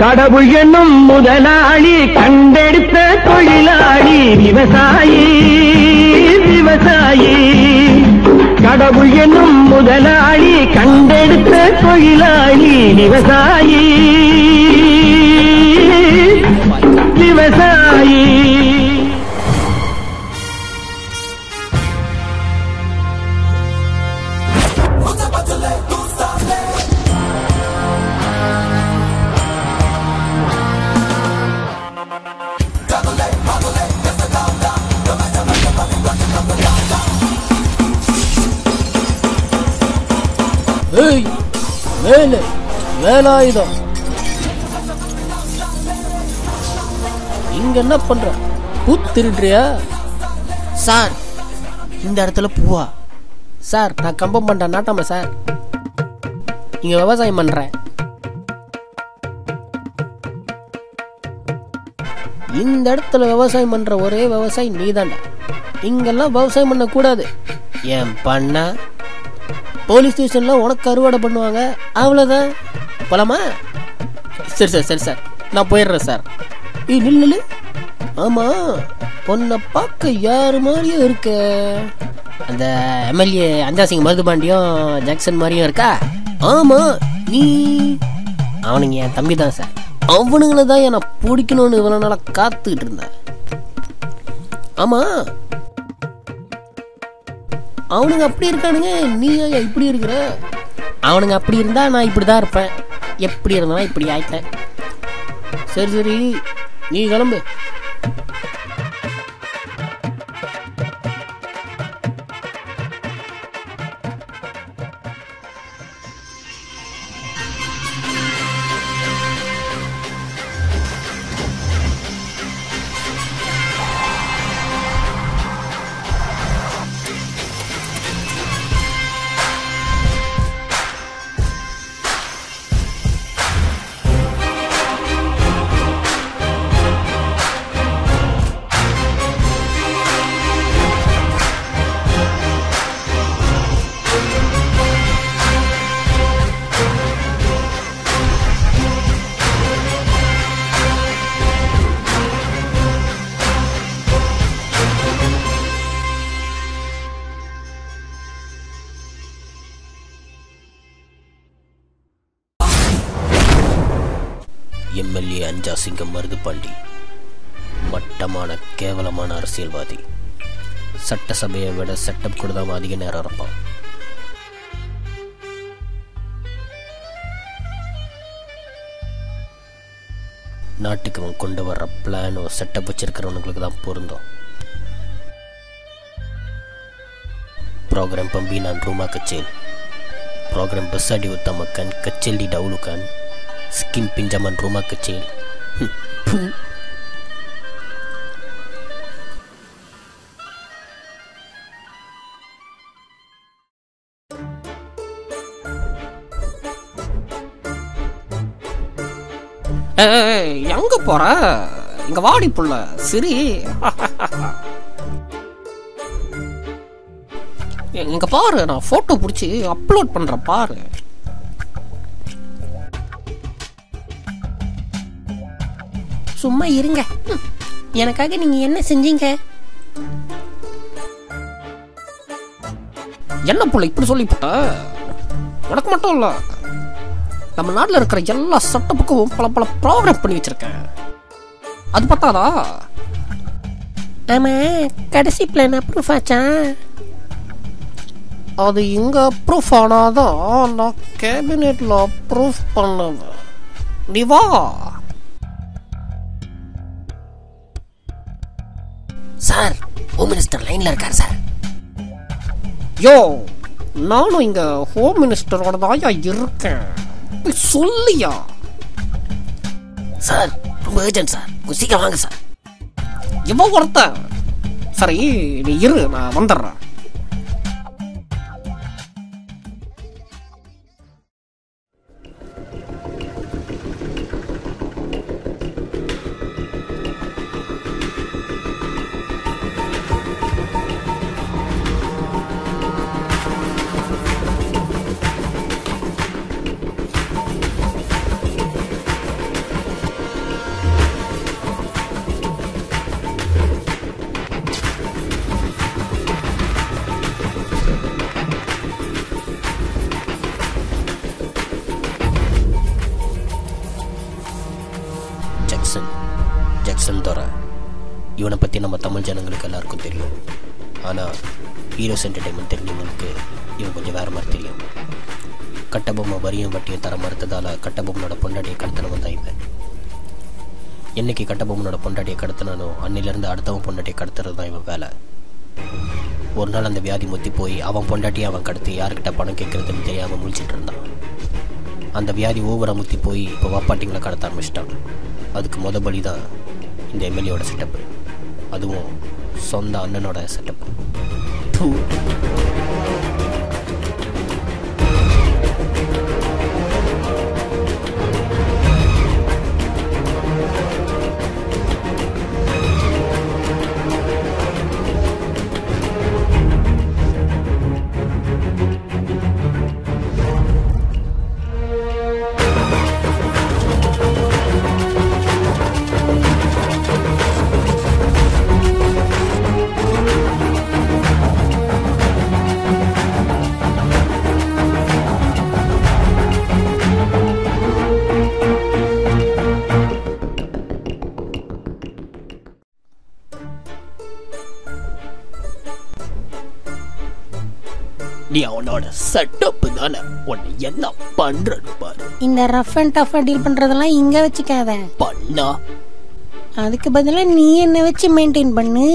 கடவுள் என்னும் முதலாளி கண்டெடுத்த தொழிலாளி விவசாயி விவசாயி. கடவுள் என்னும் முதலாளி கண்டெடுத்த தொழிலாளி விவசாயி விவசாயி. வேலை வேலாயுதம் இங்க என்ன பண்ற? பூ திருடுறியா? சார் இந்த இடத்துல பூவா? சார் நான் கம்பம் பண்றேன் நாட்டாம சார். இங்க விவசாயம் பண்றேன். இந்த இடத்துல விவசாயம் பண்ற ஒரே விவசாயி நீதாண்டா. இங்கெல்லாம் விவசாயம் பண்ண கூடாது. ஏன் பண்ண போலீஸ் ஸ்டேஷன்ல உனக்கு அறுவடை பண்ணுவாங்க, அவ்வளவுதான். போலாமா? சரி சார் சரி சார் நான் போயிடுறேன் சார். நில்லு. ஆமா பொண்ணை பார்க்க யாரு மாதிரியும் இருக்க? அந்த எம்எல்ஏ அஞ்சாசிங் மருதுபாண்டியும் ஜாக்சன் மாதிரியும் இருக்கா? ஆமா நீ அவனுங்க என் தம்பி தான் சார். அவனுங்களை தான் நான் பிடிக்கணும்னு இவ்வளவு நாளா காத்துக்கிட்டு இருந்தேன். ஆமா அவனுங்க அப்படி இருக்கானுங்க, நீ இப்படி இருக்கிற? அவனுங்க அப்படி இருந்தா நான் இப்படிதான் இருப்பேன். எப்படி இருந்தா இப்படி ஆயிட்டேன். சரி சரி நீ கிளம்பு. எம்எல்ஏ அஞ்சாசிங்கம் மருதுபாண்டி மட்டமான கேவலமான அரசியல்வாதி. சட்டசபையை விட செட்டப் கூட தான் அதிக நேரம் இருப்பான். நாட்டுக்கு அவன் கொண்டு வர்ற பிளானோ செட்டப் வச்சிருக்கிறவனுங்களுக்கு தான் பொருந்தும். ப்ரோக்ராம் பம்பி நான் ரூமா கச்சேல், ப்ரோக்ராம் பஸ்ஸாடி உத்தமக்கன் கச்சேல் டி டவுலுக்கான் ஸ்கின் பிஞ்சமன் ரூமா கச்சேல். எங்க போற? இங்க வாடி புள்ள சிரி. இங்க பாரு, நான் போட்டோ பிடிச்சி அப்லோட் பண்றேன் பாரு. சும்மா இருங்க. எனக்காக நீங்க என்ன செஞ்சீங்க? என்ன புள்ள இப்படி சொல்லிவிட்ட? உனக்கு மட்டும் இல்ல, நம்ம நாட்டில் இருக்கிற எல்லா செட்டப்புக்கும் பல பல ப்ரோக்ராம் பண்ணி வச்சிருக்கேன். அது பத்தாதா? ஆமா, கடைசி பிளான் அப்ரூவ் ஆச்சா? அது இங்க அப்ரூவ் ஆனாதான் நான் கேபினெட்ல அப்ரூவ் பண்ணுவேன். நீ வா. சார், ஹோம் மினிஸ்டர் லைன்ல இருக்கார் சார். யோ, நானும் இங்க ஹோம் மினிஸ்டரோட தாயா இருக்கேன். சொல்லியா? சார் ரொம்ப அர்ஜென்ட் சார், கொஞ்சம் சீக்கிரம் வாங்க சார். எவ்வளோ ஒருத்த? சரி நீ இரு, நான் வந்துடுறேன். இவனை பற்றி நம்ம தமிழ் ஜனங்களுக்கு எல்லாருக்கும் தெரியும். ஆனால் ஹீரோஸ் என்டர்டைன்மெண்ட் தெரிஞ்சவங்களுக்கு இவன் கொஞ்சம் வேறு மாதிரி தெரியும். கட்டபொம்மை வரியும் வட்டியும் தர மறுத்ததால் கட்டபொம்மனோட பொண்டாட்டியை கடத்தினவன் தான் இவன். என்னைக்கு கட்டபொம்மனோட பொண்டாட்டியை கடத்தினானோ அன்னிலேருந்து அடுத்தவன் பொண்டாட்டியை கடத்துறது தான் இவன் வேலை. ஒரு நாள் அந்த வியாதி முத்தி போய் அவன் பொண்டாட்டியை அவன் கடத்தி யாருக்கிட்ட பணம் கேட்குறதுன்னு தெரியாமல் முழிச்சிட்டு இருந்தான். அந்த வியாதி ஓவராக முத்தி போய் இப்போ வாப்பாட்டிங்களை கடத்த ஆரம்பிச்சிட்டான். அதுக்கு பலி தான் இந்த எம்எல்ஏவோட செட்டப்பு, அதுவும் சொந்த அண்ணனோட செட்டப்பு. நீ அவனோட செட்டப் தானே, உன்னை என்ன பண்றது பாரு. இந்த ரஃப் அண்ட் டஃப் டீல் பண்றதெல்லாம் இங்க வச்சுக்காத. பண்ணா அதுக்கு பதிலா நீ என்ன வச்சு மெயின்டைன் பண்ணு.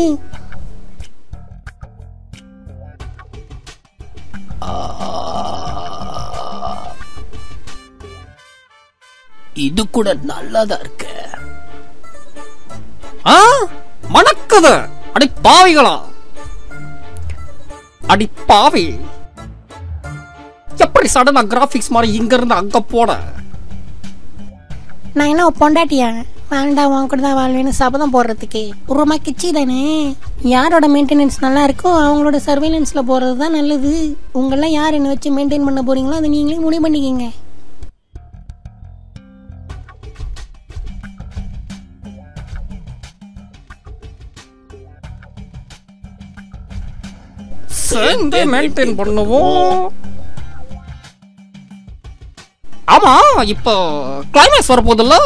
இது கூட நல்லாதான் இருக்கு. மணக்குது. அடி பாவிகளா, அடி பாவி, எப்படி சடனா கிராபிக்ஸ் மாதிரி இங்க இருந்து அங்க போட? நான் என்ன பொண்டாட்டியா? வேண்டாம், உன் கூட தான் வாழ்வேன்னு சபதம் போடுறதுக்கு ஒரு ரூபா கிச்சி தானே. யாரோட மெயின்டெனன்ஸ் நல்லா இருக்கோ அவங்களோட சர்வேலன்ஸ்ல போறது தான் நல்லது. உங்களெல்லாம் யார் என்ன வச்சு மெயின்டைன் பண்ண போறீங்களோ அதை நீங்களே முடிவு பண்ணிக்கிங்க. சேர்ந்து மெயின்டைன் பண்ணுவோம். ஆமா, இப்போ கிளைமேக்ஸ் வர போதில்ல?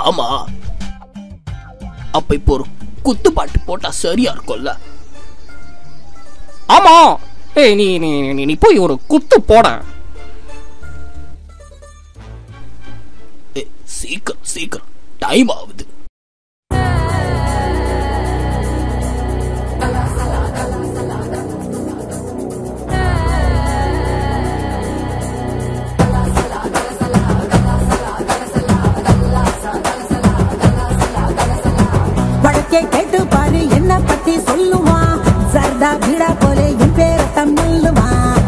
ஆமா, அப்ப இப்போ ஒரு குத்து பாட்டு போட்டா சரியா இருக்கும்ல? ஆமா. ஏய், நீ நீ நீ போய் ஒரு குத்து போட. சீக்கிரம் சீக்கிரம், டைம் ஆகுது. கேட்டு பாரு என்ன பத்தி சொல்லுவான். சர்தா பீடா போல என் பேர தமிழ்வான்.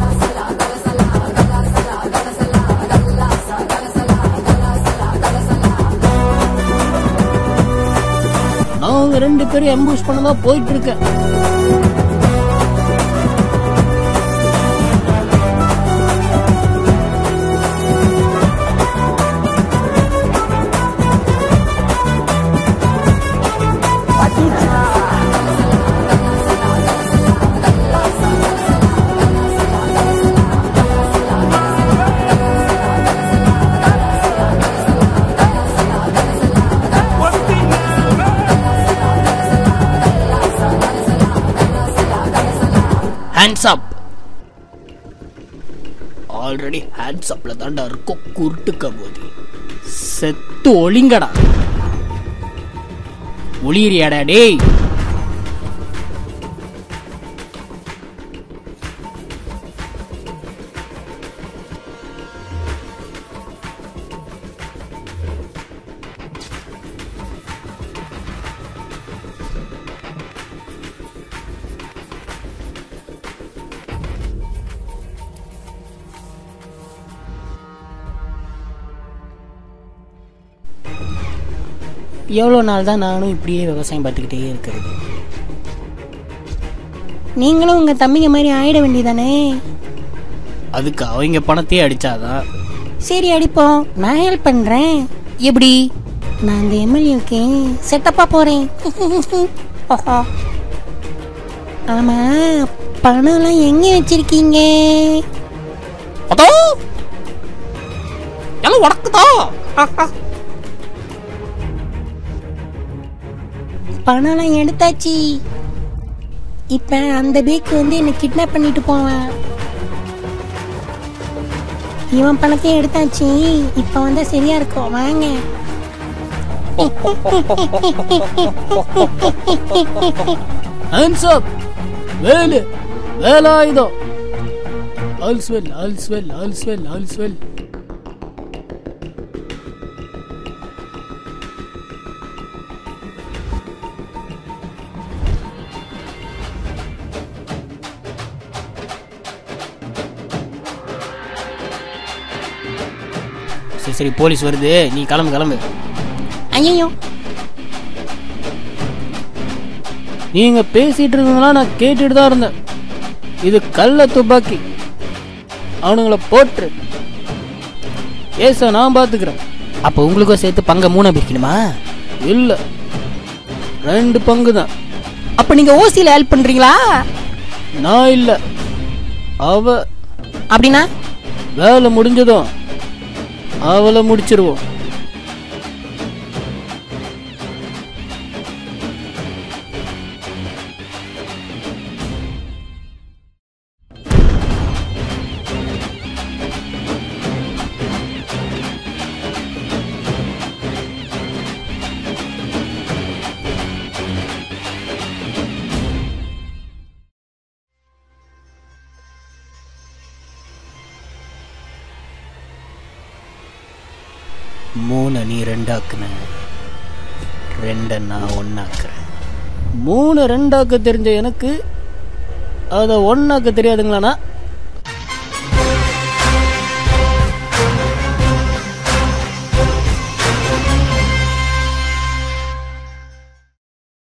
நாங்க 2 பேரும் எம்பூஸ் பண்ணதான் போயிட்டு இருக்கேன். Hands up. ஆல்ரெடி ஹேண்ட்ஸ் அப்ல தாண்டா இருக்கும் குருட்டுக்க போது. செத்து ஒளிங்கடா. ஒளியறியாடா டேய். எவ்வளோ நாள் தான் நானும் இப்படியே விவசாயம் பார்த்துக்கிட்டே இருக்கிறது? நீங்களும் உங்க தம்பிங்க மாதிரி ஆயிட வேண்டியதானே. அதுக்கு அவங்க பணத்தையே அடிச்சாதான். சரி அடிப்போம், நான் ஹெல்ப் பண்றேன். எப்படி? நான் இந்த எம்எல்ஏக்கு செட்டப்பா போறேன். ஆமா, பணம்லாம் எங்க வச்சிருக்கீங்க? அதோ எல்லாம் உடக்குதா. பணம்லாம் எடுத்தாச்சு. இப்ப அந்த பேக்கு வந்து என்னை கிட்னாப் பண்ணிட்டு போவேன். இவன் பணத்தையும் எடுத்தாச்சு. இப்ப வந்தா சரியா இருக்கும். வாங்க. Hands up. Velu Velayutham. All's well all's well all's well all's well. சரி போலீஸ் வருது, நீ கிளம்பு கிளம்பு. ஐயோ, நீங்க பேசிட்டு இருந்ததெல்லாம் நான் கேட்டுட்டு தான் இருந்தேன். இது கள்ள துப்பாக்கி, அவனுங்களை போட்டு ஏச நான் பாத்துக்கிறேன். அப்போ உங்களுக்கும் சேர்த்து பங்கை 3 பிரிக்கணுமா? இல்ல 2 பங்கு தான். அப்போ நீங்க ஓசியில ஹெல்ப் பண்றீங்களா? நான் இல்ல, அவ. அப்படின்னா வேலை முடிஞ்சதும் அவளை முடிச்சிருவோம். மூணு நீ 2 ஆக்குன, 2 நான் 1 ஆக்குறேன். 3 2 ஆக்க தெரிஞ்ச எனக்கு அதை 1 ஆக்க தெரியாதுங்களாண்ணா?